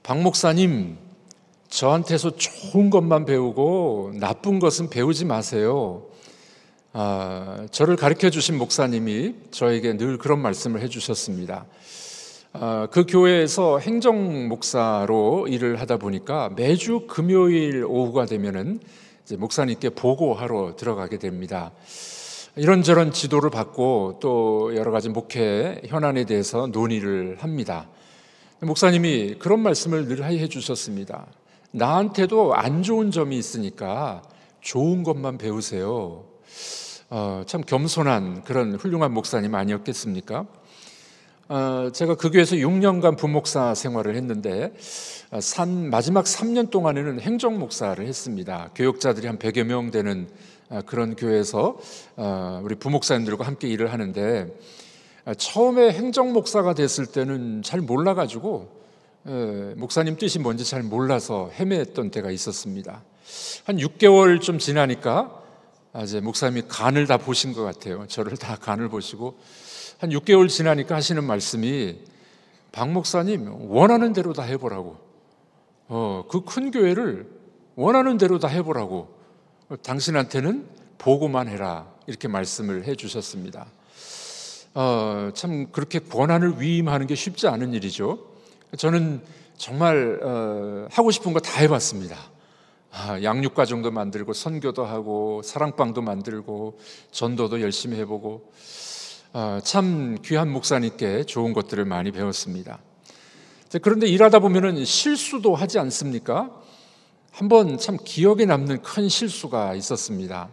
박 목사님, 저한테서 좋은 것만 배우고 나쁜 것은 배우지 마세요. 저를 가르쳐 주신 목사님이 저에게 늘 그런 말씀을 해주셨습니다. 그 교회에서 행정 목사로 일을 하다 보니까 매주 금요일 오후가 되면은 이제 목사님께 보고하러 들어가게 됩니다. 이런저런 지도를 받고 또 여러 가지 목회 현안에 대해서 논의를 합니다. 목사님이 그런 말씀을 늘 해 주셨습니다. 나한테도 안 좋은 점이 있으니까 좋은 것만 배우세요. 참 겸손한 그런 훌륭한 목사님 아니었겠습니까? 제가 그 교회에서 6년간 부목사 생활을 했는데 마지막 3년 동안에는 행정 목사를 했습니다. 교역자들이 한 100여 명 되는 그런 교회에서 우리 부목사님들과 함께 일을 하는데 처음에 행정 목사가 됐을 때는 잘 몰라가지고 목사님 뜻이 뭔지 잘 몰라서 헤매했던 때가 있었습니다. 한 6개월 좀 지나니까 이제 목사님이 간을 다 보신 것 같아요. 저를 다 간을 보시고 한 6개월 지나니까 하시는 말씀이 박 목사님 원하는 대로 다 해보라고, 그 큰 교회를 원하는 대로 다 해보라고, 당신한테는 보고만 해라, 이렇게 말씀을 해 주셨습니다. 참 그렇게 권한을 위임하는 게 쉽지 않은 일이죠. 저는 정말 하고 싶은 거 다 해봤습니다. 양육과정도 만들고 선교도 하고 사랑방도 만들고 전도도 열심히 해보고 참 귀한 목사님께 좋은 것들을 많이 배웠습니다. 그런데 일하다 보면은 실수도 하지 않습니까? 한번 참 기억에 남는 큰 실수가 있었습니다.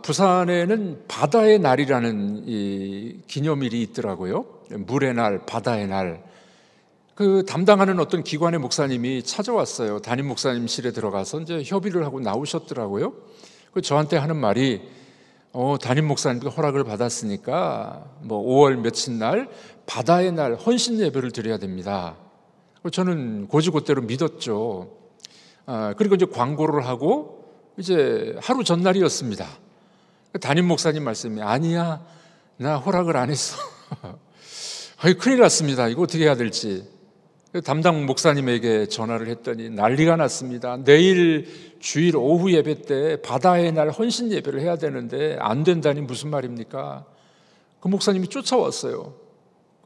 부산에는 바다의 날이라는 이 기념일이 있더라고요. 물의 날, 바다의 날. 그 담당하는 어떤 기관의 목사님이 찾아왔어요. 담임 목사님실에 들어가서 이제 협의를 하고 나오셨더라고요. 그 저한테 하는 말이 담임 목사님께 허락을 받았으니까 뭐 5월 며칠 날 바다의 날 헌신 예배를 드려야 됩니다. 저는 고지고대로 믿었죠. 그리고 이제 광고를 하고 이제 하루 전날이었습니다. 담임 목사님 말씀이 아니야, 나 허락을 안 했어. 큰일 났습니다. 이거 어떻게 해야 될지. 담당 목사님에게 전화를 했더니 난리가 났습니다. 내일 주일 오후 예배 때 바다의 날 헌신 예배를 해야 되는데 안 된다니 무슨 말입니까? 그 목사님이 쫓아왔어요.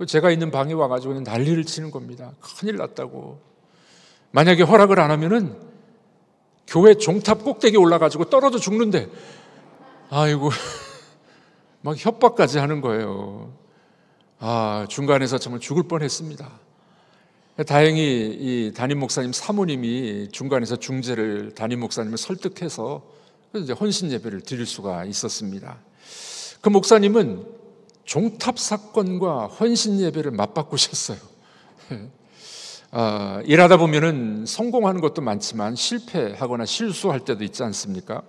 제가 있는 방에 와가지고 난리를 치는 겁니다. 큰일 났다고. 만약에 허락을 안 하면은 교회 종탑 꼭대기에 올라가지고 떨어져 죽는데, 아이고, 막 협박까지 하는 거예요. 중간에서 정말 죽을 뻔했습니다. 다행히 이 담임 목사님 사모님이 중간에서 중재를 담임 목사님을 설득해서 이제 헌신 예배를 드릴 수가 있었습니다. 그 목사님은 종탑 사건과 헌신 예배를 맞바꾸셨어요. 일하다 보면은 성공하는 것도 많지만 실패하거나 실수할 때도 있지 않습니까?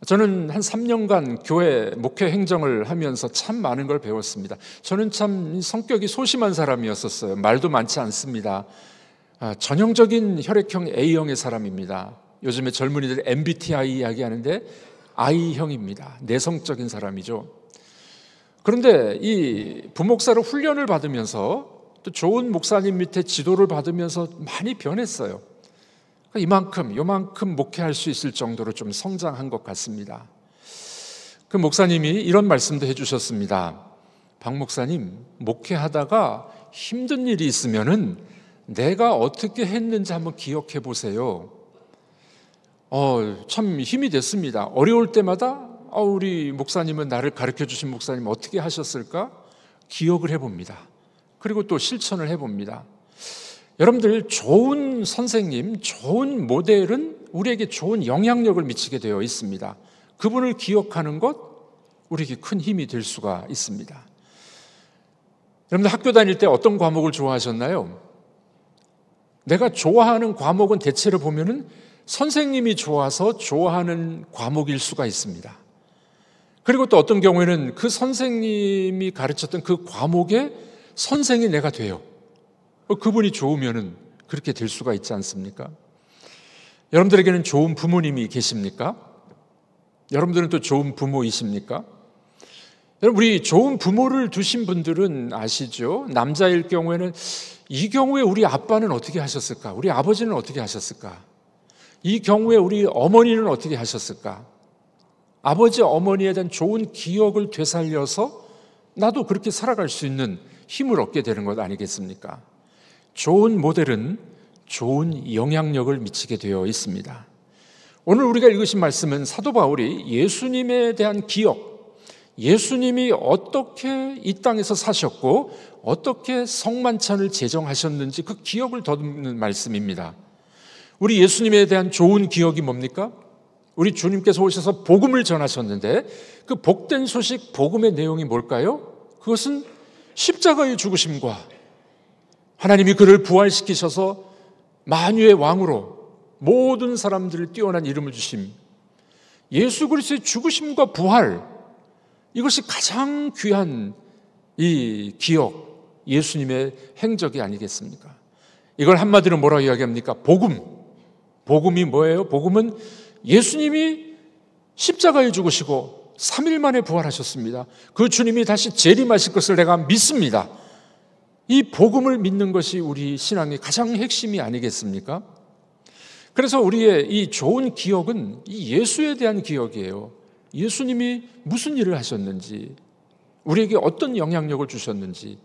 저는 한 3년간 교회 목회 행정을 하면서 참 많은 걸 배웠습니다. 저는 참 성격이 소심한 사람이었었어요. 말도 많지 않습니다. 전형적인 혈액형 A형의 사람입니다. 요즘에 젊은이들 MBTI 이야기하는데 I형입니다. 내성적인 사람이죠. 그런데 이 부목사로 훈련을 받으면서 또 좋은 목사님 밑에 지도를 받으면서 많이 변했어요. 요만큼 목회할 수 있을 정도로 좀 성장한 것 같습니다. 그 목사님이 이런 말씀도 해주셨습니다. 박 목사님, 목회하다가 힘든 일이 있으면은 내가 어떻게 했는지 한번 기억해 보세요. 참 힘이 됐습니다. 어려울 때마다 우리 목사님은 나를 가르쳐 주신 목사님 어떻게 하셨을까? 기억을 해봅니다. 그리고 또 실천을 해봅니다. 여러분들, 좋은 선생님, 좋은 모델은 우리에게 좋은 영향력을 미치게 되어 있습니다. 그분을 기억하는 것, 우리에게 큰 힘이 될 수가 있습니다. 여러분들 학교 다닐 때 어떤 과목을 좋아하셨나요? 내가 좋아하는 과목은 대체로 보면은 선생님이 좋아서 좋아하는 과목일 수가 있습니다. 그리고 또 어떤 경우에는 그 선생님이 가르쳤던 그 과목의 선생이 내가 돼요. 그분이 좋으면은 그렇게 될 수가 있지 않습니까? 여러분들에게는 좋은 부모님이 계십니까? 여러분들은 또 좋은 부모이십니까? 여러분, 우리 좋은 부모를 두신 분들은 아시죠? 남자일 경우에는 이 경우에 우리 아빠는 어떻게 하셨을까? 우리 아버지는 어떻게 하셨을까? 이 경우에 우리 어머니는 어떻게 하셨을까? 아버지, 어머니에 대한 좋은 기억을 되살려서 나도 그렇게 살아갈 수 있는 힘을 얻게 되는 것 아니겠습니까? 좋은 모델은 좋은 영향력을 미치게 되어 있습니다. 오늘 우리가 읽으신 말씀은 사도 바울이 예수님에 대한 기억, 예수님이 어떻게 이 땅에서 사셨고 어떻게 성만찬을 제정하셨는지 그 기억을 더듬는 말씀입니다. 우리 예수님에 대한 좋은 기억이 뭡니까? 우리 주님께서 오셔서 복음을 전하셨는데 그 복된 소식, 복음의 내용이 뭘까요? 그것은 십자가의 죽으심과 하나님이 그를 부활시키셔서 만유의 왕으로 모든 사람들을 뛰어난 이름을 주심, 예수 그리스도의 죽으심과 부활, 이것이 가장 귀한 이 기억, 예수님의 행적이 아니겠습니까? 이걸 한마디로 뭐라고 이야기합니까? 복음. 복음이 뭐예요? 복음은 예수님이 십자가에 죽으시고 3일 만에 부활하셨습니다. 그 주님이 다시 재림하실 것을 내가 믿습니다. 이 복음을 믿는 것이 우리 신앙의 가장 핵심이 아니겠습니까? 그래서 우리의 이 좋은 기억은 이 예수에 대한 기억이에요. 예수님이 무슨 일을 하셨는지, 우리에게 어떤 영향력을 주셨는지.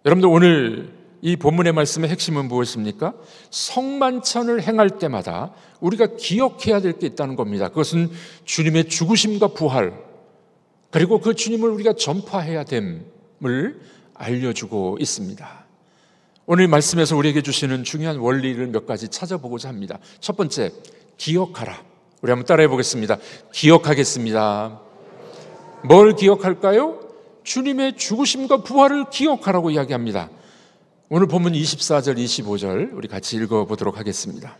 여러분들, 오늘 이 본문의 말씀의 핵심은 무엇입니까? 성만찬을 행할 때마다 우리가 기억해야 될 게 있다는 겁니다. 그것은 주님의 죽으심과 부활, 그리고 그 주님을 우리가 전파해야 됨을 알려주고 있습니다. 오늘 말씀에서 우리에게 주시는 중요한 원리를 몇 가지 찾아보고자 합니다. 첫 번째, 기억하라. 우리 한번 따라해 보겠습니다. 기억하겠습니다. 뭘 기억할까요? 주님의 죽으심과 부활을 기억하라고 이야기합니다. 오늘 본문 24절, 25절 우리 같이 읽어보도록 하겠습니다.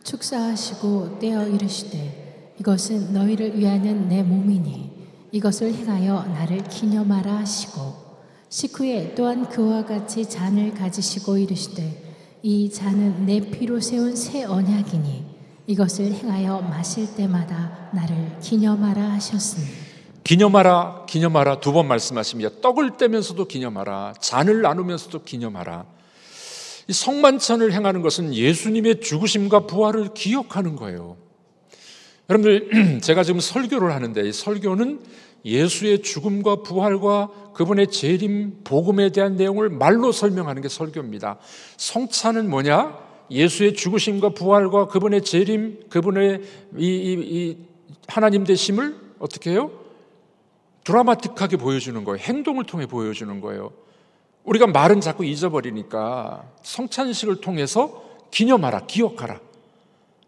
축사하시고 떼어 이르시되 이것은 너희를 위하는 내 몸이니 이것을 행하여 나를 기념하라 하시고, 식후에 또한 그와 같이 잔을 가지시고 이르시되 이 잔은 내 피로 세운 새 언약이니 이것을 행하여 마실 때마다 나를 기념하라 하셨으니. 기념하라, 기념하라 두 번 말씀하십니다. 떡을 떼면서도 기념하라, 잔을 나누면서도 기념하라. 이 성만찬을 행하는 것은 예수님의 죽으심과 부활을 기억하는 거예요. 여러분들, 제가 지금 설교를 하는데 이 설교는 예수의 죽음과 부활과 그분의 재림, 복음에 대한 내용을 말로 설명하는 게 설교입니다. 성찬은 뭐냐? 예수의 죽으심과 부활과 그분의 재림, 그분의 이 하나님 되심을 어떻게 해요? 드라마틱하게 보여주는 거예요. 행동을 통해 보여주는 거예요. 우리가 말은 자꾸 잊어버리니까 성찬식을 통해서 기념하라, 기억하라.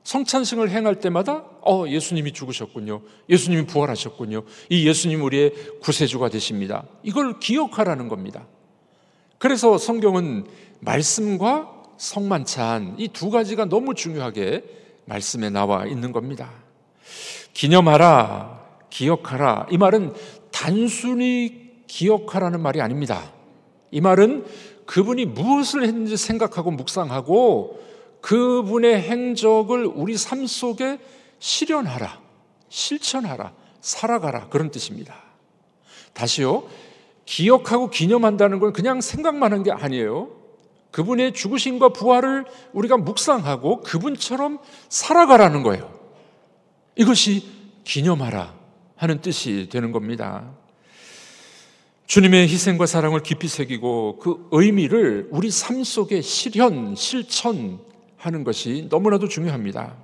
성찬식을 행할 때마다 예수님이 죽으셨군요, 예수님이 부활하셨군요, 이 예수님 우리의 구세주가 되십니다. 이걸 기억하라는 겁니다. 그래서 성경은 말씀과 성만찬, 이 두 가지가 너무 중요하게 말씀에 나와 있는 겁니다. 기념하라, 기억하라, 이 말은 단순히 기억하라는 말이 아닙니다. 이 말은 그분이 무엇을 했는지 생각하고 묵상하고 그분의 행적을 우리 삶 속에 실현하라, 실천하라, 살아가라, 그런 뜻입니다. 다시요, 기억하고 기념한다는 건 그냥 생각만 한 게 아니에요. 그분의 죽으심과 부활을 우리가 묵상하고 그분처럼 살아가라는 거예요. 이것이 기념하라 하는 뜻이 되는 겁니다. 주님의 희생과 사랑을 깊이 새기고 그 의미를 우리 삶 속에 실현, 실천하는 것이 너무나도 중요합니다.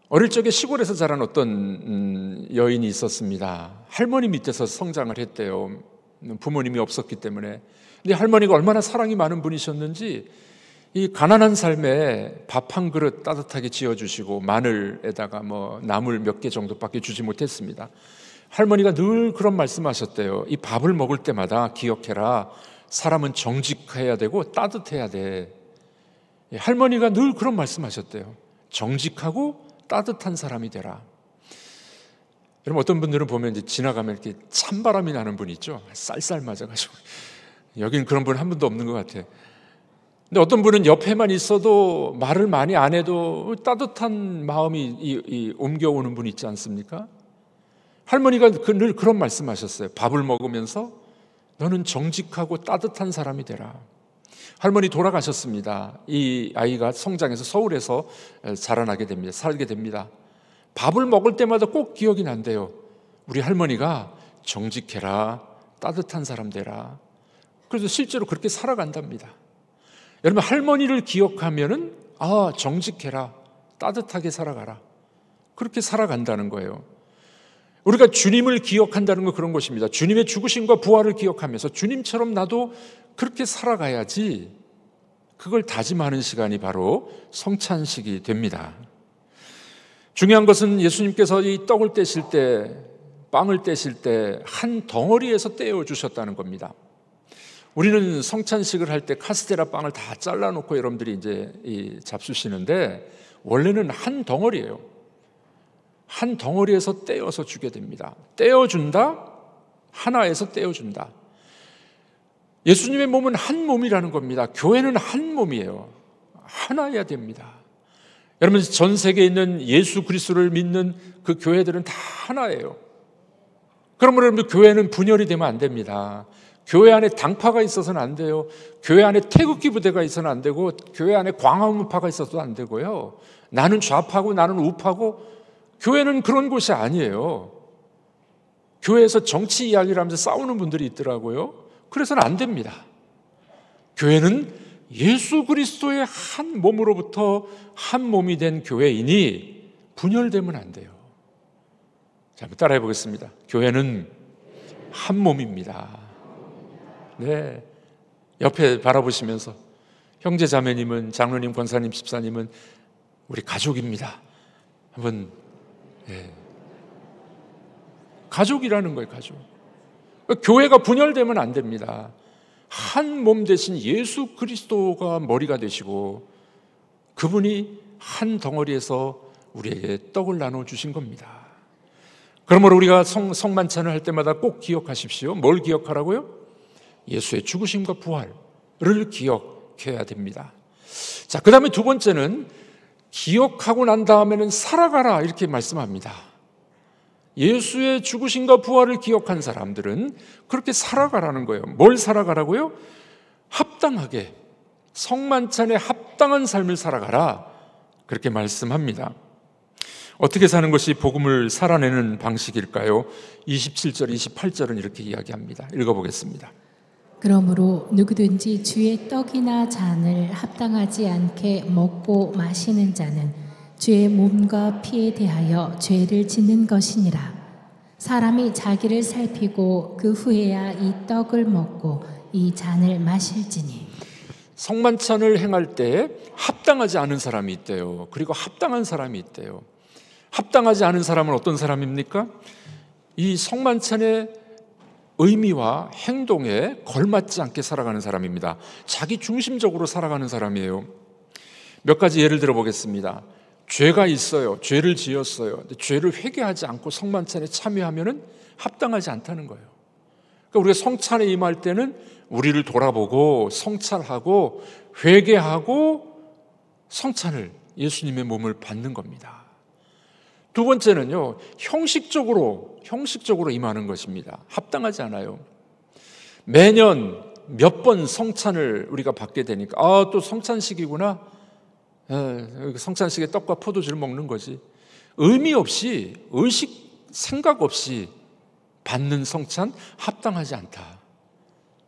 어릴 적에 시골에서 자란 어떤 여인이 있었습니다. 할머니 밑에서 성장을 했대요. 부모님이 없었기 때문에. 근데 할머니가 얼마나 사랑이 많은 분이셨는지 이 가난한 삶에 밥 한 그릇 따뜻하게 지어주시고 마늘에다가 나물 몇 개 정도밖에 주지 못했습니다. 할머니가 늘 그런 말씀하셨대요. 이 밥을 먹을 때마다 기억해라, 사람은 정직해야 되고 따뜻해야 돼. 할머니가 늘 그런 말씀하셨대요. 정직하고 따뜻한 사람이 되라. 여러분, 어떤 분들은 보면 이제 지나가면 이렇게 찬바람이 나는 분 있죠. 쌀쌀 맞아가지고. 여기는 그런 분 한 분도 없는 것 같아요. 근데 어떤 분은 옆에만 있어도 말을 많이 안 해도 따뜻한 마음이 옮겨오는 분 있지 않습니까? 할머니가 늘 그런 말씀하셨어요. 밥을 먹으면서 너는 정직하고 따뜻한 사람이 되라. 할머니 돌아가셨습니다. 이 아이가 성장해서 서울에서 자라나게 됩니다. 살게 됩니다. 밥을 먹을 때마다 꼭 기억이 난대요. 우리 할머니가 정직해라, 따뜻한 사람 되라. 그래서 실제로 그렇게 살아간답니다. 여러분, 할머니를 기억하면은 정직해라, 따뜻하게 살아가라, 그렇게 살아간다는 거예요. 우리가 주님을 기억한다는 건 그런 것입니다. 주님의 죽으심과 부활을 기억하면서 주님처럼 나도 그렇게 살아가야지, 그걸 다짐하는 시간이 바로 성찬식이 됩니다. 중요한 것은 예수님께서 이 떡을 떼실 때, 빵을 떼실 때 한 덩어리에서 떼어 주셨다는 겁니다. 우리는 성찬식을 할 때 카스테라 빵을 다 잘라놓고 여러분들이 이제 잡수시는데, 원래는 한 덩어리예요. 한 덩어리에서 떼어서 주게 됩니다. 떼어준다, 하나에서 떼어준다. 예수님의 몸은 한 몸이라는 겁니다. 교회는 한 몸이에요. 하나여야 됩니다. 여러분, 전 세계에 있는 예수 그리스도를 믿는 그 교회들은 다 하나예요. 그러므로 여러분, 교회는 분열이 되면 안 됩니다. 교회 안에 당파가 있어서는 안 돼요. 교회 안에 태극기 부대가 있어서는 안 되고, 교회 안에 광화문파가 있어서도 안 되고요. 나는 좌파고 나는 우파고, 교회는 그런 곳이 아니에요. 교회에서 정치 이야기를 하면서 싸우는 분들이 있더라고요. 그래서는 안 됩니다. 교회는 예수 그리스도의 한 몸으로부터 한 몸이 된 교회이니 분열되면 안 돼요. 자, 한번 따라해 보겠습니다. 교회는 한 몸입니다. 네, 옆에 바라보시면서 형제 자매님은, 장로님, 권사님, 집사님은 우리 가족입니다. 한번 가족이라는 거예요. 가족. 교회가 분열되면 안 됩니다. 한 몸 대신 예수 그리스도가 머리가 되시고, 그분이 한 덩어리에서 우리에게 떡을 나눠주신 겁니다. 그러므로 우리가 성만찬을 할 때마다 꼭 기억하십시오. 뭘 기억하라고요? 예수의 죽으심과 부활을 기억해야 됩니다. 자, 그 다음에 두 번째는 기억하고 난 다음에는 살아가라, 이렇게 말씀합니다. 예수의 죽으심과 부활을 기억한 사람들은 그렇게 살아가라는 거예요. 뭘 살아가라고요? 합당하게, 성만찬에 합당한 삶을 살아가라, 그렇게 말씀합니다. 어떻게 사는 것이 복음을 살아내는 방식일까요? 27절, 28절은 이렇게 이야기합니다. 읽어보겠습니다. 그러므로 누구든지 주의 떡이나 잔을 합당하지 않게 먹고 마시는 자는 주의 몸과 피에 대하여 죄를 짓는 것이니라. 사람이 자기를 살피고 그 후에야 이 떡을 먹고 이 잔을 마실지니. 성만찬을 행할 때 합당하지 않은 사람이 있대요. 그리고 합당한 사람이 있대요. 합당하지 않은 사람은 어떤 사람입니까? 이 성만찬의 의미와 행동에 걸맞지 않게 살아가는 사람입니다. 자기 중심적으로 살아가는 사람이에요. 몇 가지 예를 들어 보겠습니다. 죄가 있어요. 죄를 지었어요. 근데 죄를 회개하지 않고 성만찬에 참여하면은 합당하지 않다는 거예요. 그러니까 우리가 성찬에 임할 때는 우리를 돌아보고 성찬하고 회개하고 성찬을, 예수님의 몸을 받는 겁니다. 두 번째는요, 형식적으로 임하는 것입니다. 합당하지 않아요. 매년 몇 번 성찬을 우리가 받게 되니까 또 성찬식이구나, 성찬식에 떡과 포도주를 먹는 거지, 의미 없이, 의식, 생각 없이 받는 성찬, 합당하지 않다.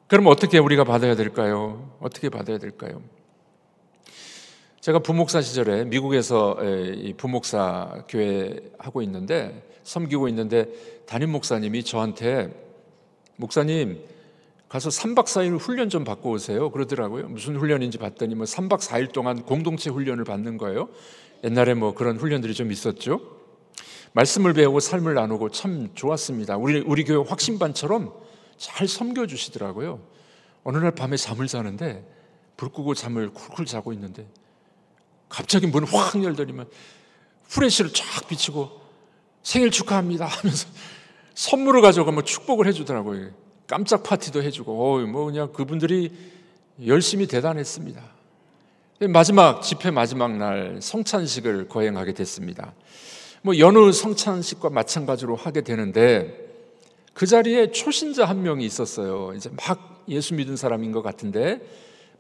그럼 어떻게 우리가 받아야 될까요? 어떻게 받아야 될까요? 제가 부목사 시절에 미국에서 부목사 교회 하고 있는데, 섬기고 있는데, 담임 목사님이 저한테 목사님 가서 3박 4일 훈련 좀 받고 오세요 그러더라고요. 무슨 훈련인지 봤더니 3박 4일 동안 공동체 훈련을 받는 거예요. 옛날에 그런 훈련들이 좀 있었죠. 말씀을 배우고 삶을 나누고 참 좋았습니다. 우리 교회 확신반처럼 잘 섬겨주시더라고요. 어느 날 밤에 잠을 자는데, 불 끄고 잠을 쿨쿨 자고 있는데 갑자기 문을 확 열더니만 후레쉬를 쫙 비치고 생일 축하합니다 하면서 선물을 가져가 축복을 해주더라고요. 깜짝 파티도 해주고, 그냥 그분들이 열심히 대단했습니다. 마지막 집회 마지막 날 성찬식을 거행하게 됐습니다. 뭐 여느 성찬식과 마찬가지로 하게 되는데 그 자리에 초신자 한 명이 있었어요. 이제 막 예수 믿은 사람인 것 같은데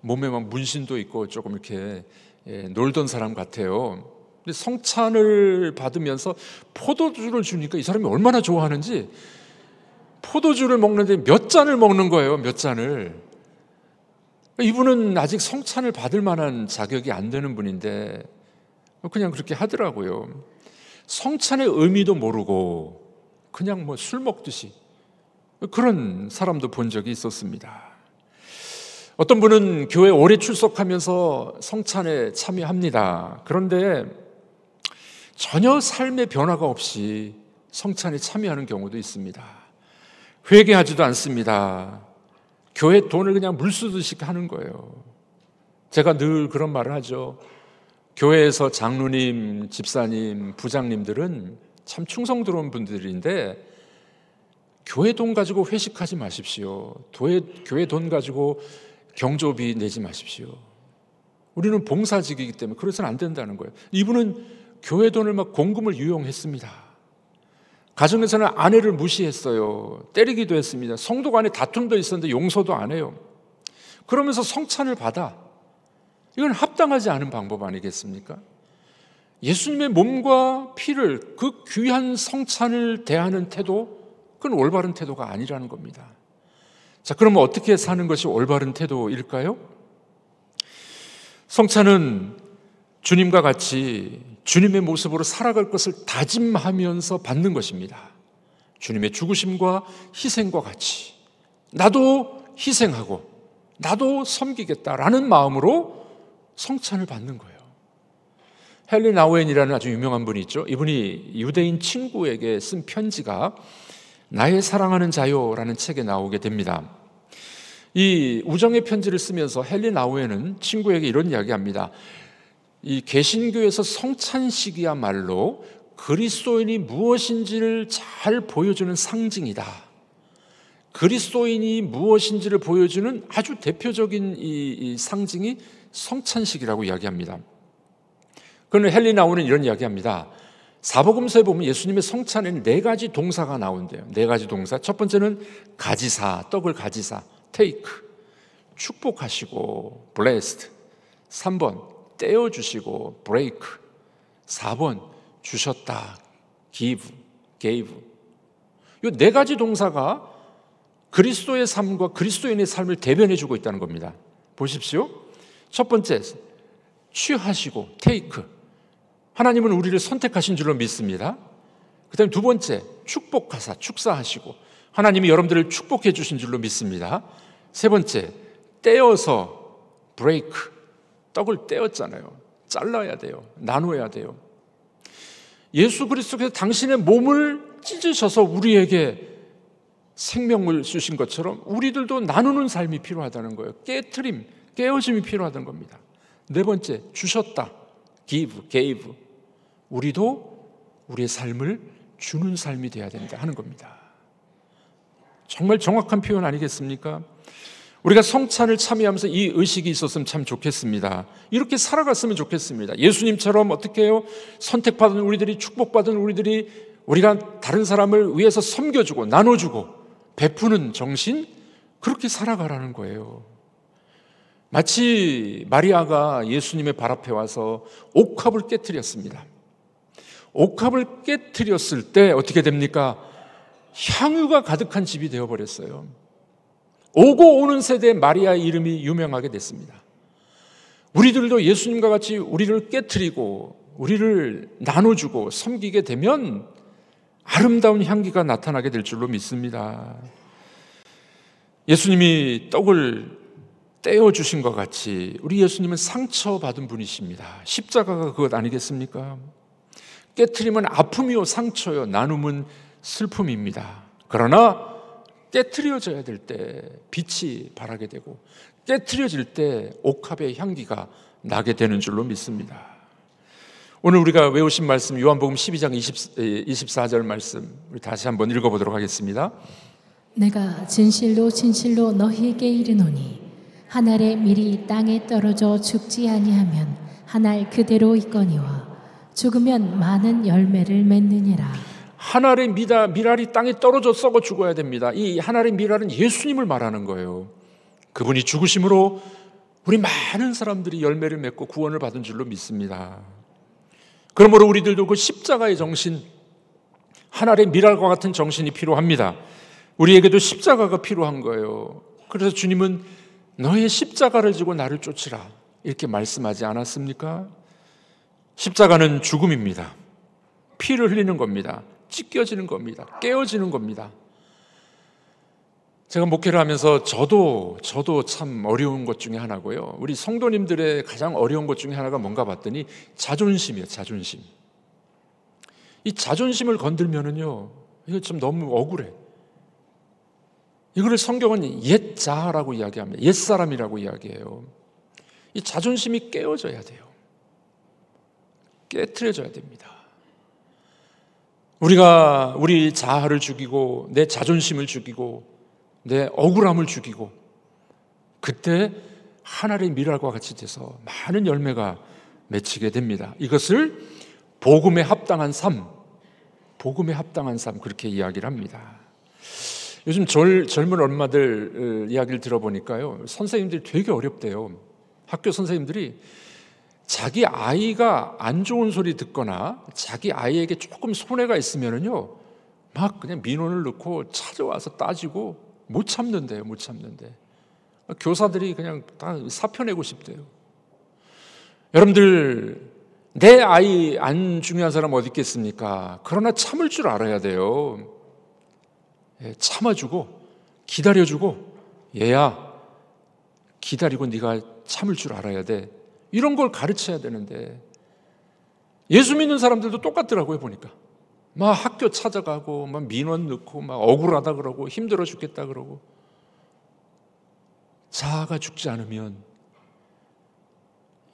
몸에 막 문신도 있고 조금 이렇게 놀던 사람 같아요. 근데 성찬을 받으면서 포도주를 주니까 이 사람이 얼마나 좋아하는지 포도주를 먹는데 몇 잔을 먹는 거예요. 몇 잔을. 이분은 아직 성찬을 받을 만한 자격이 안 되는 분인데 그냥 그렇게 하더라고요. 성찬의 의미도 모르고 그냥 뭐 술 먹듯이 그런 사람도 본 적이 있었습니다. 어떤 분은 교회 오래 출석하면서 성찬에 참여합니다. 그런데 전혀 삶의 변화가 없이 성찬에 참여하는 경우도 있습니다. 회개하지도 않습니다. 교회 돈을 그냥 물 쓰듯이 하는 거예요. 제가 늘 그런 말을 하죠. 교회에서 장로님, 집사님, 부장님들은 참 충성스러운 분들인데 교회 돈 가지고 회식하지 마십시오. 교회 돈 가지고 경조비 내지 마십시오. 우리는 봉사직이기 때문에 그래서는 안 된다는 거예요. 이분은 교회 돈을 막 공금을 유용했습니다. 가정에서는 아내를 무시했어요. 때리기도 했습니다. 성도 간에 다툼도 있었는데 용서도 안 해요. 그러면서 성찬을 받아. 이건 합당하지 않은 방법 아니겠습니까? 예수님의 몸과 피를 그 귀한 성찬을 대하는 태도, 그건 올바른 태도가 아니라는 겁니다. 자, 그러면 어떻게 사는 것이 올바른 태도일까요? 성찬은 주님과 같이 주님의 모습으로 살아갈 것을 다짐하면서 받는 것입니다. 주님의 죽으심과 희생과 같이 나도 희생하고 나도 섬기겠다라는 마음으로 성찬을 받는 거예요. 헨리 나우엔이라는 아주 유명한 분이 있죠. 이분이 유대인 친구에게 쓴 편지가 나의 사랑하는 자요라는 책에 나오게 됩니다. 이 우정의 편지를 쓰면서 헨리 나우엔은 친구에게 이런 이야기합니다. 이 개신교에서 성찬식이야말로 그리스도인이 무엇인지를 잘 보여주는 상징이다. 그리스도인이 무엇인지를 보여주는 아주 대표적인 이 상징이 성찬식이라고 이야기합니다. 그런데 헨리 나우엔은 이런 이야기합니다. 사복음서에 보면 예수님의 성찬에는 4가지 동사가 나온대요. 4가지 동사. 첫 번째는 가지사, 떡을 가지사, take, 축복하시고, blessed. 3번, 떼어주시고, break. 4번, 주셨다, give, gave. 이 4가지 동사가 그리스도의 삶과 그리스도인의 삶을 대변해주고 있다는 겁니다. 보십시오. 첫 번째, 취하시고, take. 하나님은 우리를 선택하신 줄로 믿습니다. 그 다음에 두 번째, 축복하사, 축사하시고 하나님이 여러분들을 축복해 주신 줄로 믿습니다. 세 번째, 떼어서, break. 떡을 떼었잖아요. 잘라야 돼요. 나눠야 돼요. 예수 그리스도께서 당신의 몸을 찢으셔서 우리에게 생명을 주신 것처럼 우리들도 나누는 삶이 필요하다는 거예요. 깨트림, 깨어짐이 필요하다는 겁니다. 네 번째, 주셨다, give, gave. 우리도 우리의 삶을 주는 삶이 되어야 된다 하는 겁니다. 정말 정확한 표현 아니겠습니까? 우리가 성찬을 참여하면서 이 의식이 있었으면 참 좋겠습니다. 이렇게 살아갔으면 좋겠습니다. 예수님처럼 어떻게 해요? 선택받은 우리들이, 축복받은 우리들이 우리가 다른 사람을 위해서 섬겨주고 나눠주고 베푸는 정신, 그렇게 살아가라는 거예요. 마치 마리아가 예수님의 발 앞에 와서 옥합을 깨트렸습니다. 옥합을 깨트렸을 때 어떻게 됩니까? 향유가 가득한 집이 되어버렸어요. 오고 오는 세대에 마리아의 이름이 유명하게 됐습니다. 우리들도 예수님과 같이 우리를 깨트리고 우리를 나눠주고 섬기게 되면 아름다운 향기가 나타나게 될 줄로 믿습니다. 예수님이 떡을 떼어주신 것 같이 우리 예수님은 상처받은 분이십니다. 십자가가 그것 아니겠습니까? 깨트림은 아픔이요 상처요, 나눔은 슬픔입니다. 그러나 깨트려져야 될 때 빛이 발하게 되고 깨트려질 때 옥합의 향기가 나게 되는 줄로 믿습니다. 오늘 우리가 외우신 말씀 요한복음 12장 24절 말씀 우리 다시 한번 읽어보도록 하겠습니다. 내가 진실로 진실로 너희에게 이르노니 한 알의 밀이 땅에 떨어져 죽지 아니하면 한 알 그대로 있거니와 죽으면 많은 열매를 맺느니라. 한 알의 밀알이 땅에 떨어져 썩어 죽어야 됩니다. 이 한 알의 밀알은 예수님을 말하는 거예요. 그분이 죽으심으로 우리 많은 사람들이 열매를 맺고 구원을 받은 줄로 믿습니다. 그러므로 우리들도 그 십자가의 정신, 한 알의 밀알과 같은 정신이 필요합니다. 우리에게도 십자가가 필요한 거예요. 그래서 주님은 너의 십자가를 지고 나를 쫓으라 이렇게 말씀하지 않았습니까? 십자가는 죽음입니다. 피를 흘리는 겁니다. 찢겨지는 겁니다. 깨어지는 겁니다. 제가 목회를 하면서 저도 참 어려운 것 중에 하나고요. 우리 성도님들의 가장 어려운 것 중에 하나가 뭔가 봤더니 자존심이에요. 자존심. 이 자존심을 건들면은요, 이거 좀 너무 억울해. 이거를 성경은 옛자라고 이야기합니다. 옛사람이라고 이야기해요. 이 자존심이 깨어져야 돼요. 깨트려져야 됩니다. 우리가 우리 자아를 죽이고 내 자존심을 죽이고 내 억울함을 죽이고 그때 하늘의 밀알과 같이 돼서 많은 열매가 맺히게 됩니다. 이것을 복음에 합당한 삶, 복음에 합당한 삶 그렇게 이야기를 합니다. 요즘 젊은 엄마들 이야기를 들어보니까요, 선생님들이 되게 어렵대요. 학교 선생님들이 자기 아이가 안 좋은 소리 듣거나 자기 아이에게 조금 손해가 있으면은요, 막 그냥 민원을 넣고 찾아와서 따지고 못 참는데요, 못 참는데. 교사들이 그냥 다 사표 내고 싶대요. 여러분들, 내 아이 안 중요한 사람 어디 있겠습니까? 그러나 참을 줄 알아야 돼요. 참아주고 기다려주고, 얘야 기다리고 네가 참을 줄 알아야 돼. 이런 걸 가르쳐야 되는데 예수 믿는 사람들도 똑같더라고요. 보니까 막 학교 찾아가고 막 민원 넣고 막 억울하다 그러고 힘들어 죽겠다 그러고. 자아가 죽지 않으면,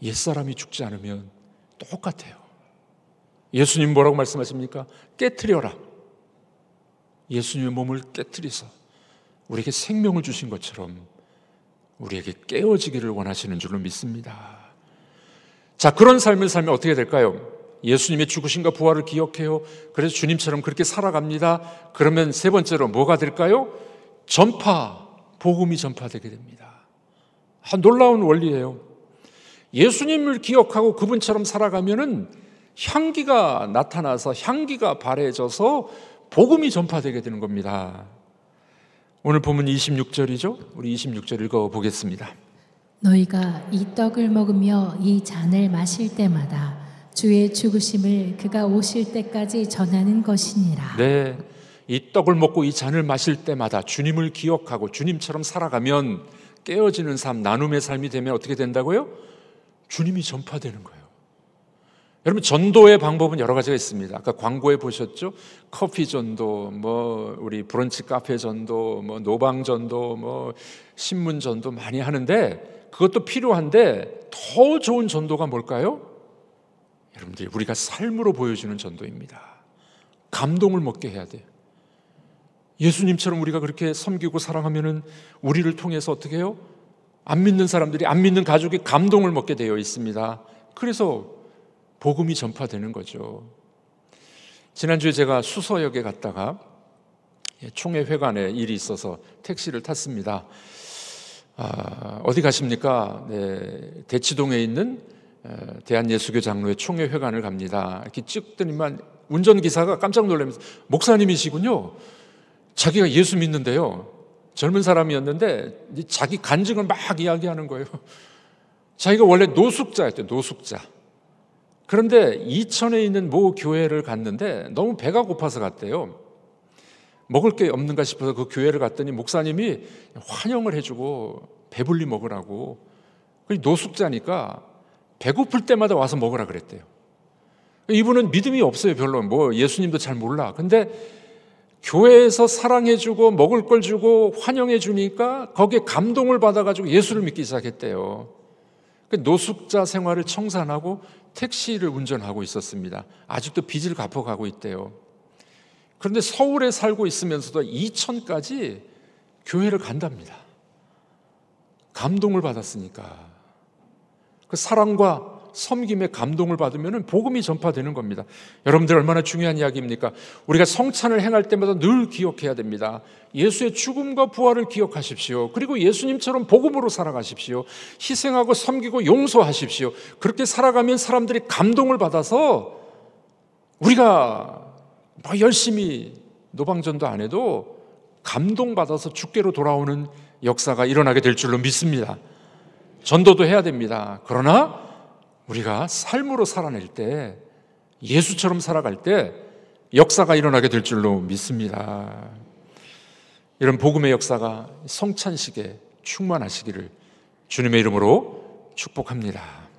옛사람이 죽지 않으면 똑같아요. 예수님 뭐라고 말씀하십니까? 깨트려라. 예수님의 몸을 깨트려서 우리에게 생명을 주신 것처럼 우리에게 깨어지기를 원하시는 줄로 믿습니다. 자, 그런 삶을 살면 어떻게 될까요? 예수님의 죽으심과 부활을 기억해요. 그래서 주님처럼 그렇게 살아갑니다. 그러면 세 번째로 뭐가 될까요? 복음이 전파되게 됩니다. 놀라운 원리예요. 예수님을 기억하고 그분처럼 살아가면은 향기가 나타나서 향기가 바래져서 복음이 전파되게 되는 겁니다. 오늘 본문 26절이죠. 우리 26절 읽어보겠습니다. 너희가 이 떡을 먹으며 이 잔을 마실 때마다 주의 죽으심을 그가 오실 때까지 전하는 것이니라. 네, 이 떡을 먹고 이 잔을 마실 때마다 주님을 기억하고 주님처럼 살아가면 깨어지는 삶, 나눔의 삶이 되면 어떻게 된다고요? 주님이 전파되는 거예요. 여러분, 전도의 방법은 여러 가지가 있습니다. 아까 광고에 보셨죠? 커피 전도, 우리 브런치 카페 전도, 노방 전도, 신문 전도 많이 하는데, 그것도 필요한데 더 좋은 전도가 뭘까요? 여러분들, 우리가 삶으로 보여주는 전도입니다. 감동을 먹게 해야 돼요. 예수님처럼 우리가 그렇게 섬기고 사랑하면은 우리를 통해서 어떻게 해요? 안 믿는 사람들이, 안 믿는 가족이 감동을 먹게 되어 있습니다. 그래서 복음이 전파되는 거죠. 지난주에 제가 수서역에 갔다가 총회회관에 일이 있어서 택시를 탔습니다. 어디 가십니까? 네, 대치동에 있는 대한예수교 장로회 총회회관을 갑니다. 이렇게 찍더니만 운전기사가 깜짝 놀라면서 목사님이시군요. 자기가 예수 믿는데요. 젊은 사람이었는데 자기 간증을 막 이야기하는 거예요. 자기가 원래 노숙자였대요. 노숙자. 그런데 이천에 있는 모 교회를 갔는데 너무 배가 고파서 갔대요. 먹을 게 없는가 싶어서 그 교회를 갔더니 목사님이 환영을 해주고 배불리 먹으라고. 노숙자니까 배고플 때마다 와서 먹으라 그랬대요. 이분은 믿음이 없어요. 별로. 예수님도 잘 몰라. 근데 교회에서 사랑해주고 먹을 걸 주고 환영해주니까 거기에 감동을 받아가지고 예수를 믿기 시작했대요. 노숙자 생활을 청산하고 택시를 운전하고 있었습니다. 아직도 빚을 갚아가고 있대요. 그런데 서울에 살고 있으면서도 이천까지 교회를 간답니다. 감동을 받았으니까. 그 사랑과 섬김에 감동을 받으면 복음이 전파되는 겁니다. 여러분들 얼마나 중요한 이야기입니까? 우리가 성찬을 행할 때마다 늘 기억해야 됩니다. 예수의 죽음과 부활을 기억하십시오. 그리고 예수님처럼 복음으로 살아가십시오. 희생하고 섬기고 용서하십시오. 그렇게 살아가면 사람들이 감동을 받아서 우리가 열심히 노방전도 안 해도 감동받아서 주께로 돌아오는 역사가 일어나게 될 줄로 믿습니다. 전도도 해야 됩니다. 그러나 우리가 삶으로 살아낼 때, 예수처럼 살아갈 때 역사가 일어나게 될 줄로 믿습니다. 이런 복음의 역사가 성찬식에 충만하시기를 주님의 이름으로 축복합니다.